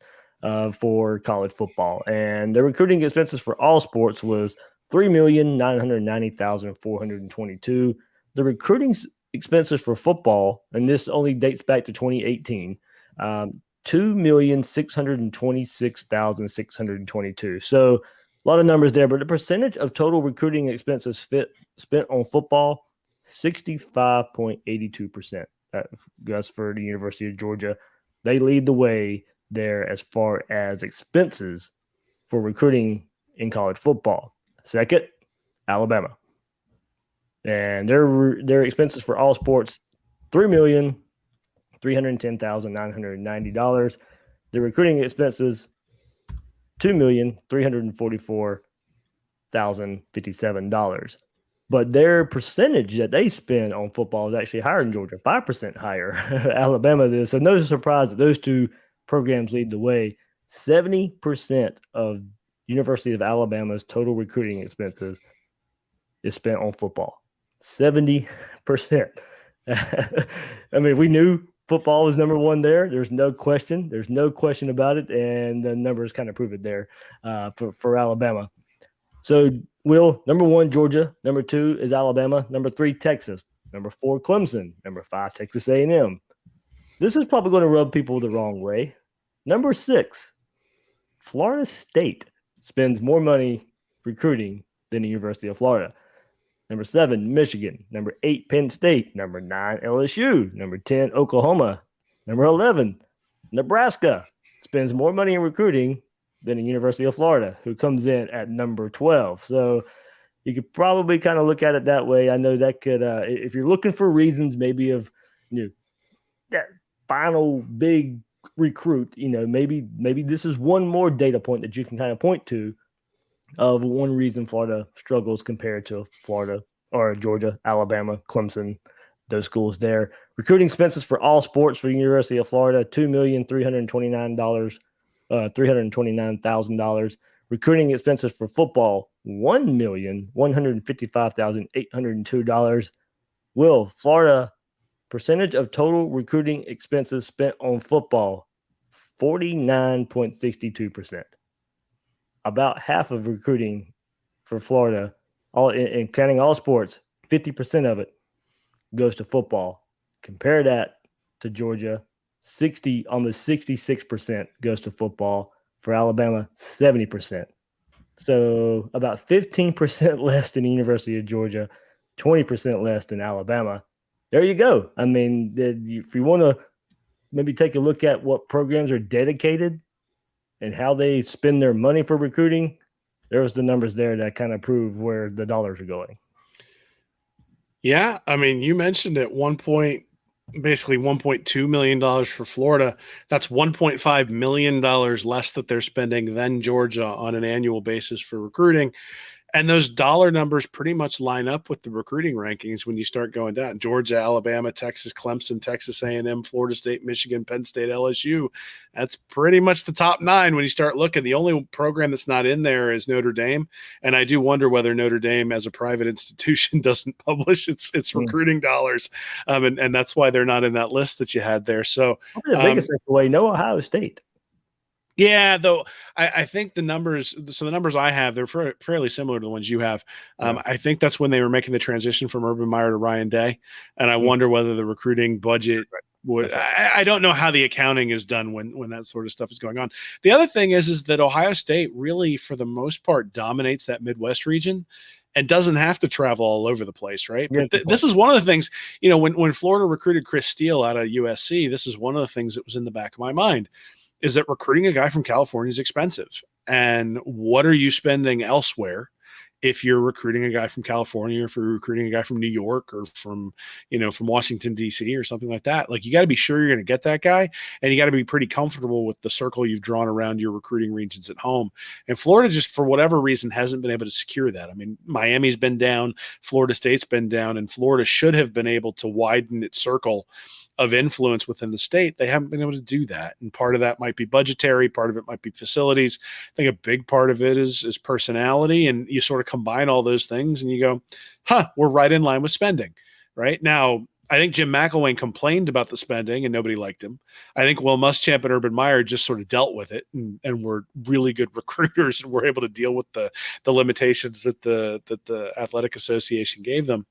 for college football. And the recruiting expenses for all sports was $3,990,422. The recruiting expenses for football, and this only dates back to 2018, $2,626,622. So a lot of numbers there, but the percentage of total recruiting expenses spent on football, 65.82%. That's for the University of Georgia. They lead the way there as far as expenses for recruiting in college football. Second, Alabama. And their expenses for all sports, $3,310,990. The recruiting expenses, $2,344,057. But their percentage that they spend on football is actually higher in Georgia, 5% higher. Alabama is. So no surprise that those two programs lead the way. 70% of University of Alabama's total recruiting expenses is spent on football. 70%. I mean, we knew football was number one there. There's no question. There's no question about it. And the numbers kind of prove it there for Alabama. So, Will, number one, Georgia. Number two is Alabama. Number three, Texas. Number four, Clemson. Number five, Texas A&M. This is probably going to rub people the wrong way. Number six, Florida State spends more money recruiting than the University of Florida. Number 7, Michigan. Number 8, Penn State. Number 9, LSU. Number 10, Oklahoma. Number 11, Nebraska spends more money in recruiting than the University of Florida, who comes in at number 12. So you could probably kind of look at it that way. I know that could, if you're looking for reasons maybe of that final big recruit, maybe this is one more data point that you can kind of point to of one reason Florida struggles compared to Florida or Georgia, Alabama, Clemson, those schools there. Recruiting expenses for all sports for the University of Florida, $2,329,000. Recruiting expenses for football, $1,155,802. Will, Florida percentage of total recruiting expenses spent on football, 49.62%. About half of recruiting for Florida, all in counting all sports, 50% of it goes to football. Compare that to Georgia, almost 66% goes to football. For Alabama, 70%. So about 15% less than the University of Georgia, 20% less than Alabama. There you go. I mean, if you want to maybe take a look at what programs are dedicated and how they spend their money for recruiting, there's the numbers there that kind of prove where the dollars are going. Yeah, I mean, you mentioned at one point, basically $1.2 million for Florida. That's $1.5 million less that they're spending than Georgia on an annual basis for recruiting. And those dollar numbers pretty much line up with the recruiting rankings when you start going down. Georgia, Alabama, Texas, Clemson, Texas A&M, Florida State, Michigan, Penn State, LSU. That's pretty much the top 9 when you start looking. The only program that's not in there is Notre Dame. And I do wonder whether Notre Dame as a private institution doesn't publish its recruiting dollars. And that's why they're not in that list that you had there. So the biggest takeaway, no Ohio State. Yeah, though I think the numbers I have, they're fairly similar to the ones you have. I think that's when they were making the transition from Urban Meyer to Ryan Day. And I wonder whether the recruiting budget would, I don't know how the accounting is done when that sort of stuff is going on. The other thing is that Ohio State really, for the most part, dominates that Midwest region and doesn't have to travel all over the place, right? But this is one of the things, when Florida recruited Chris Steele out of USC, this is one of the things that was in the back of my mind. Is that recruiting a guy from California is expensive. And what are you spending elsewhere if you're recruiting a guy from California, or if you're recruiting a guy from New York, or from Washington, D.C. or something like that? Like, you got to be sure you're going to get that guy, and you got to be pretty comfortable with the circle you've drawn around your recruiting regions at home. And Florida just, for whatever reason, hasn't been able to secure that. I mean, Miami's been down, Florida State's been down, and Florida should have been able to widen its circle of influence within the state. They haven't been able to do that. And part of that might be budgetary, part of it might be facilities. I think a big part of it is personality. And you sort of combine all those things and you go, we're right in line with spending. Right now, I think Jim McElwain complained about the spending and nobody liked him. I think Will Muschamp and Urban Meyer just sort of dealt with it and were really good recruiters and were able to deal with the limitations that the Athletic Association gave them.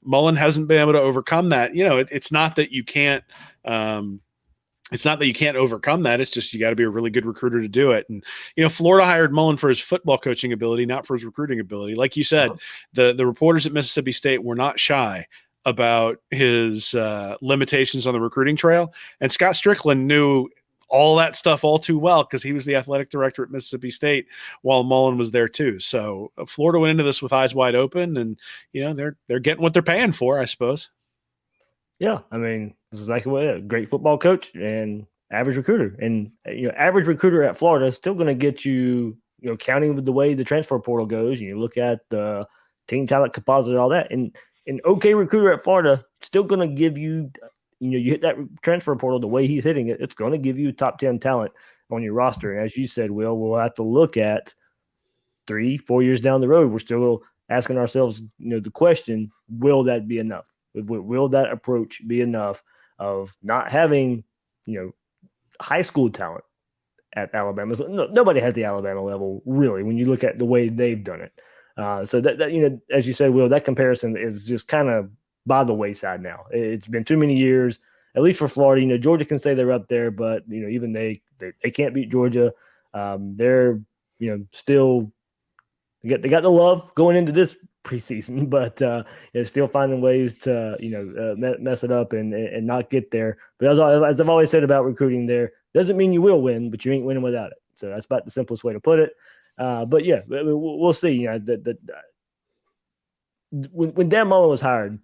Mullen hasn't been able to overcome that. It's not that you can't. It's not that you can't overcome that. It's just you got to be a really good recruiter to do it. And Florida hired Mullen for his football coaching ability, not for his recruiting ability. Like you said, the reporters at Mississippi State were not shy about his limitations on the recruiting trail, and Scott Strickland knew all that stuff all too well because he was the athletic director at Mississippi State while Mullen was there too. So Florida went into this with eyes wide open, and they're getting what they're paying for, I suppose. Yeah, I mean, this is like a great football coach and average recruiter, and average recruiter at Florida is still going to get you, counting with the way the transfer portal goes. You look at the team talent composite and all that, and an okay recruiter at Florida still going to give you. You hit that transfer portal the way he's hitting it, it's going to give you top 10 talent on your roster. And as you said, Will, we'll have to look at 3-4 years down the road. We're still asking ourselves, the question, will that be enough? Will that approach be enough of not having, high school talent at Alabama? So nobody has the Alabama level, really, when you look at the way they've done it. So that as you said, Will, that comparison is just kind of by the wayside now. It's been too many years, at least for Florida. Georgia can say they're up there, but even they can't beat Georgia. They're still they got the love going into this preseason, but still finding ways to mess it up and not get there. But as I've always said about recruiting, there doesn't mean you will win, but you ain't winning without it. So that's about the simplest way to put it. But yeah, we'll see. When Dan Mullen was hired,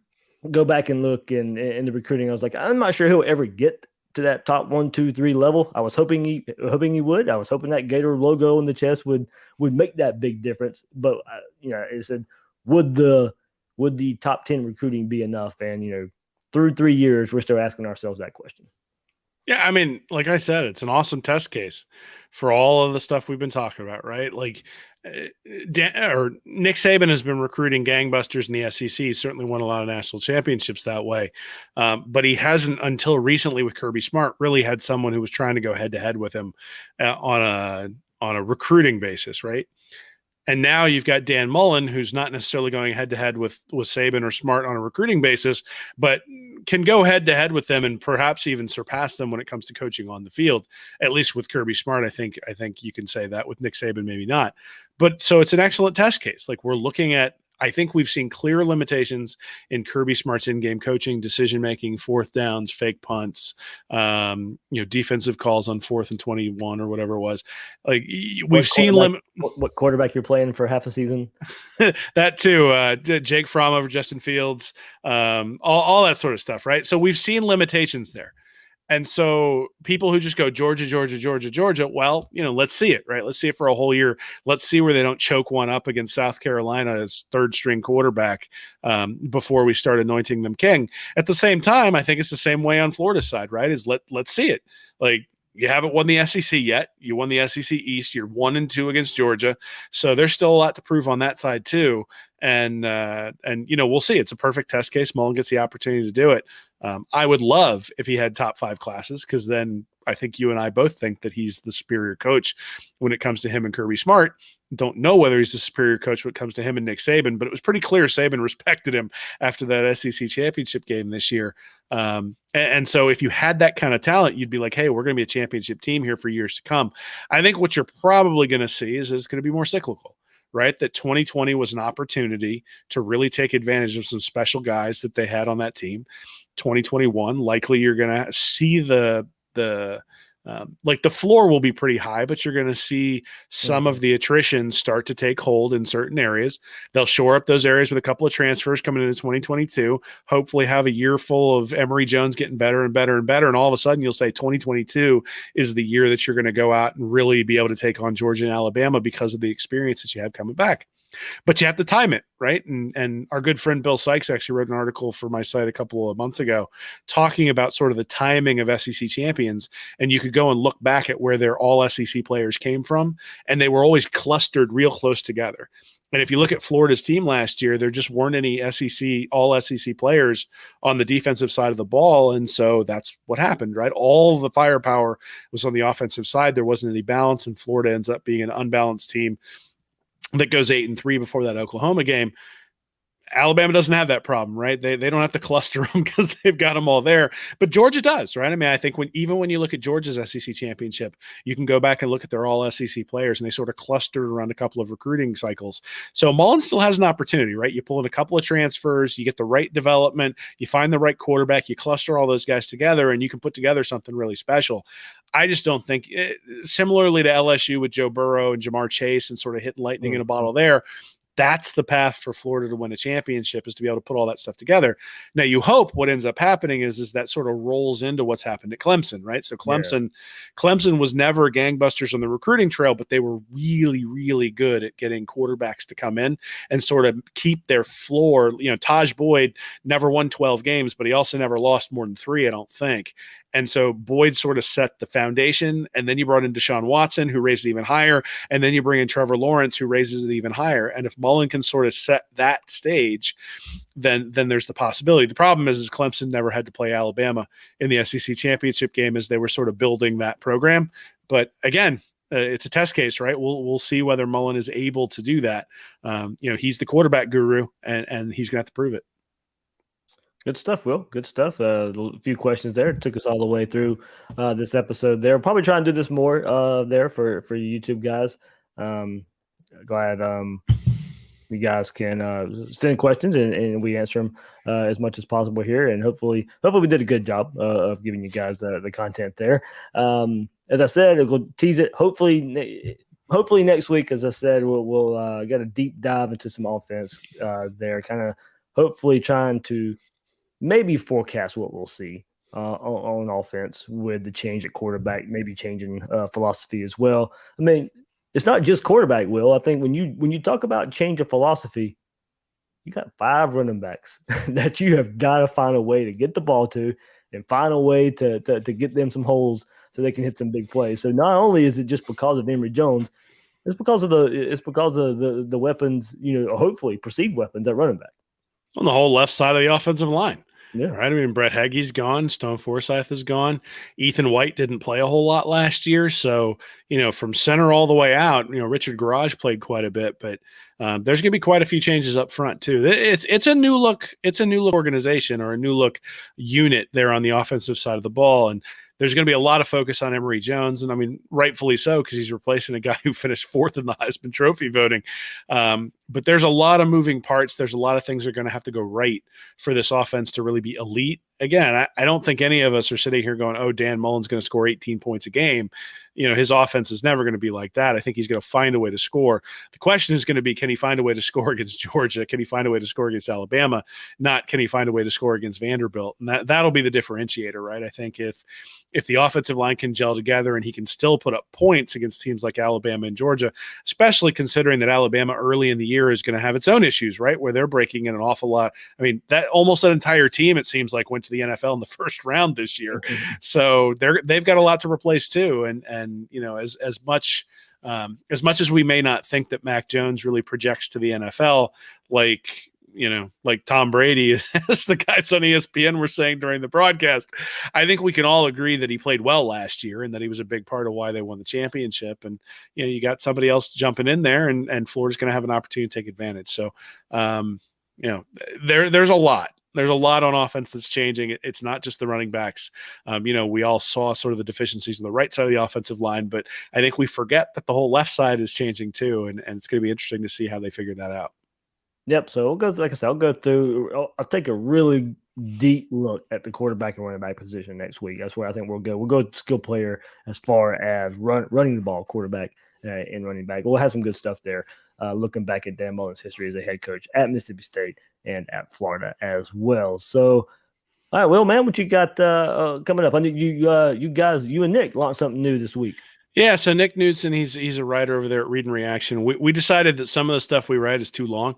go back and look in the recruiting. I was like, I'm not sure he'll ever get to that top 1, 2, 3 level. I was hoping he would. I was hoping that Gator logo on the chest would make that big difference. But it said, would the top 10 recruiting be enough? And through 3 years, we're still asking ourselves that question. Yeah, I mean, like I said, it's an awesome test case for all of the stuff we've been talking about, right? Like Nick Saban has been recruiting gangbusters in the SEC. He's certainly won a lot of national championships that way. But he hasn't, until recently with Kirby Smart, really had someone who was trying to go head-to-head with him on a recruiting basis, right? And now you've got Dan Mullen, who's not necessarily going head-to-head with Saban or Smart on a recruiting basis, but can go head-to-head with them and perhaps even surpass them when it comes to coaching on the field. At least with Kirby Smart, I think you can say that. With Nick Saban, maybe not. But so it's an excellent test case. Like, we're looking at, I think we've seen clear limitations in Kirby Smart's in-game coaching, decision-making, fourth downs, fake punts, defensive calls on 4th and 21 or whatever it was. Like, we've seen what quarterback you're playing for half a season. That too. Jake Fromm over Justin Fields, all that sort of stuff, right? So we've seen limitations there. And so people who just go Georgia, Georgia, Georgia, Georgia, well, let's see it, right? Let's see it for a whole year. Let's see where they don't choke one up against South Carolina as third string quarterback before we start anointing them king. At the same time, I think it's the same way on Florida's side, right? Is let's see it. Like, you haven't won the SEC yet. You won the SEC East. You're 1-2 against Georgia. So there's still a lot to prove on that side too. And we'll see. It's a perfect test case. Mullen gets the opportunity to do it. I would love if he had top 5 classes, because then I think you and I both think that he's the superior coach when it comes to him and Kirby Smart. Don't know whether he's the superior coach when it comes to him and Nick Saban, but it was pretty clear Saban respected him after that SEC championship game this year. And so if you had that kind of talent, you'd be like, hey, we're going to be a championship team here for years to come. I think what you're probably going to see is it's going to be more cyclical, right? That 2020 was an opportunity to really take advantage of some special guys that they had on that team. 2021, likely you're going to see the floor will be pretty high, but you're going to see some of the attrition start to take hold in certain areas. They'll shore up those areas with a couple of transfers coming into 2022, hopefully have a year full of Emory Jones getting better and better and better. And all of a sudden you'll say 2022 is the year that you're going to go out and really be able to take on Georgia and Alabama because of the experience that you have coming back. But you have to time it, right? And our good friend Bill Sykes actually wrote an article for my site a couple of months ago talking about sort of the timing of SEC champions. And you could go and look back at where their all SEC players came from, and they were always clustered real close together. And if you look at Florida's team last year, there just weren't any all SEC players on the defensive side of the ball. And so that's what happened, right? All the firepower was on the offensive side. There wasn't any balance, and Florida ends up being an unbalanced team that goes 8-3 before that Oklahoma game. Alabama doesn't have that problem, right? They don't have to cluster them because they've got them all there. But Georgia does, right? I mean, I think even when you look at Georgia's SEC championship, you can go back and look at their all SEC players, and they sort of clustered around a couple of recruiting cycles. So Mullen still has an opportunity, right? You pull in a couple of transfers, you get the right development, you find the right quarterback, you cluster all those guys together, and you can put together something really special. I just don't think, similarly to LSU with Joe Burrow and Jamar Chase and sort of hitting lightning in a bottle there, that's the path for Florida to win a championship, is to be able to put all that stuff together. Now, you hope what ends up happening is that sort of rolls into what's happened at Clemson, right? So Clemson was never gangbusters on the recruiting trail, but they were really, really good at getting quarterbacks to come in and sort of keep their floor. Taj Boyd never won 12 games, but he also never lost more than 3, I don't think. And so Boyd sort of set the foundation, and then you brought in Deshaun Watson, who raised it even higher, and then you bring in Trevor Lawrence, who raises it even higher. And if Mullen can sort of set that stage, then there's the possibility. The problem is Clemson never had to play Alabama in the SEC championship game as they were sort of building that program. But again, it's a test case, right? We'll see whether Mullen is able to do that. He's the quarterback guru, and he's going to have to prove it. Good stuff, Will. Good stuff. A few questions there. It took us all the way through this episode there. Probably try and do this more there for you YouTube guys. Glad you guys can send questions and we answer them as much as possible here. And hopefully we did a good job of giving you guys the content there. As I said, we'll tease it. Hopefully next week, as I said, we'll get a deep dive into some offense there, kind of hopefully trying to maybe forecast what we'll see on offense with the change at quarterback, maybe changing philosophy as well. I mean, it's not just quarterback, Will. I think when you talk about change of philosophy, you got 5 running backs that you have got to find a way to get the ball to and find a way to get them some holes so they can hit some big plays. So not only is it just because of Emory Jones, it's because of the weapons, hopefully perceived weapons at running back. On the whole left side of the offensive line. Yeah. Right. I mean, Brett Hagee's gone. Stone Forsythe is gone. Ethan White didn't play a whole lot last year. So, from center all the way out, Richard Garage played quite a bit, but there's going to be quite a few changes up front too. It's a new look. It's a new look organization, or a new look unit there on the offensive side of the ball. And there's going to be a lot of focus on Emory Jones. And I mean, rightfully so, because he's replacing a guy who finished 4th in the Heisman Trophy voting. but there's a lot of moving parts. There's a lot of things that are going to have to go right for this offense to really be elite. Again, I don't think any of us are sitting here going, oh, Dan Mullen's going to score 18 points a game. His offense is never going to be like that. I think he's going to find a way to score. The question is going to be, can he find a way to score against Georgia? Can he find a way to score against Alabama? Not can he find a way to score against Vanderbilt? And that'll be the differentiator, right? I think if the offensive line can gel together and he can still put up points against teams like Alabama and Georgia, especially considering that Alabama early in the year is going to have its own issues, right? Where they're breaking in an awful lot. I mean, that almost an entire team, it seems like, went to the NFL in the first round this year. So they've got a lot to replace too. And as much as we may not think that Mac Jones really projects to the NFL, like Tom Brady, as the guys on ESPN were saying during the broadcast, I think we can all agree that he played well last year and that he was a big part of why they won the championship. And, you got somebody else jumping in there and Florida's going to have an opportunity to take advantage. So, there's a lot. There's a lot on offense that's changing. It's not just the running backs. We all saw sort of the deficiencies on the right side of the offensive line, but I think we forget that the whole left side is changing too. And it's going to be interesting to see how they figure that out. Yep. So I'll go through. I'll take a really deep look at the quarterback and running back position next week. That's where I think we'll go. We'll go skill player as far as running the ball, quarterback and running back. We'll have some good stuff there. Looking back at Dan Mullen's history as a head coach at Mississippi State and at Florida as well. So, all right, Will, man, what you got coming up? I know you and Nick launched something new this week. Yeah, so Nick Newton, he's a writer over there at Read and Reaction. We decided that some of the stuff we write is too long,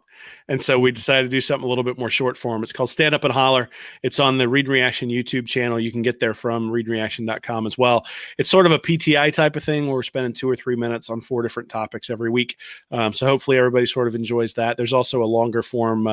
and so we decided to do something a little bit more short form. It's called Stand Up and Holler. It's on the Read and Reaction YouTube channel. You can get there from readandreaction.com as well. It's sort of a PTI type of thing where we're spending 2 or 3 minutes on 4 different topics every week. So hopefully everybody sort of enjoys that. There's also a longer form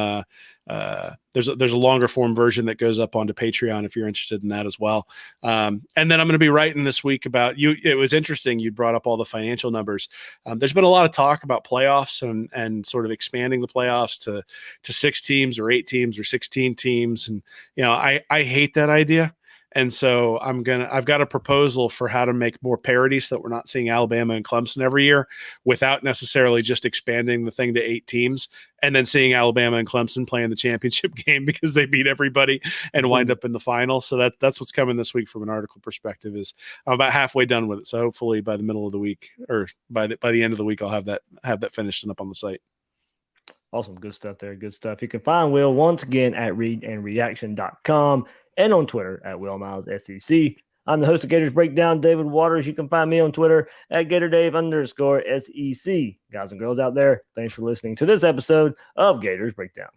there's a longer form version that goes up onto Patreon if you're interested in that as well. And then I'm going to be writing this week about you. It was interesting. You brought up all the financial numbers. There's been a lot of talk about playoffs and sort of expanding the playoffs to 6 teams or 8 teams or 16 teams. And, I hate that idea. And so I've got a proposal for how to make more parity so that we're not seeing Alabama and Clemson every year without necessarily just expanding the thing to 8 teams and then seeing Alabama and Clemson playing the championship game because they beat everybody and wind up in the final. So that's what's coming this week from an article perspective. Is I'm about halfway done with it. So hopefully by the middle of the week or by the end of the week, I'll have that finished and up on the site. Awesome. Good stuff there. Good stuff. You can find Will once again at readandreaction.com and on Twitter at Will Miles SEC. I'm the host of Gators Breakdown, David Waters. You can find me on Twitter at GatorDave_SEC. Guys and girls out there, thanks for listening to this episode of Gators Breakdown.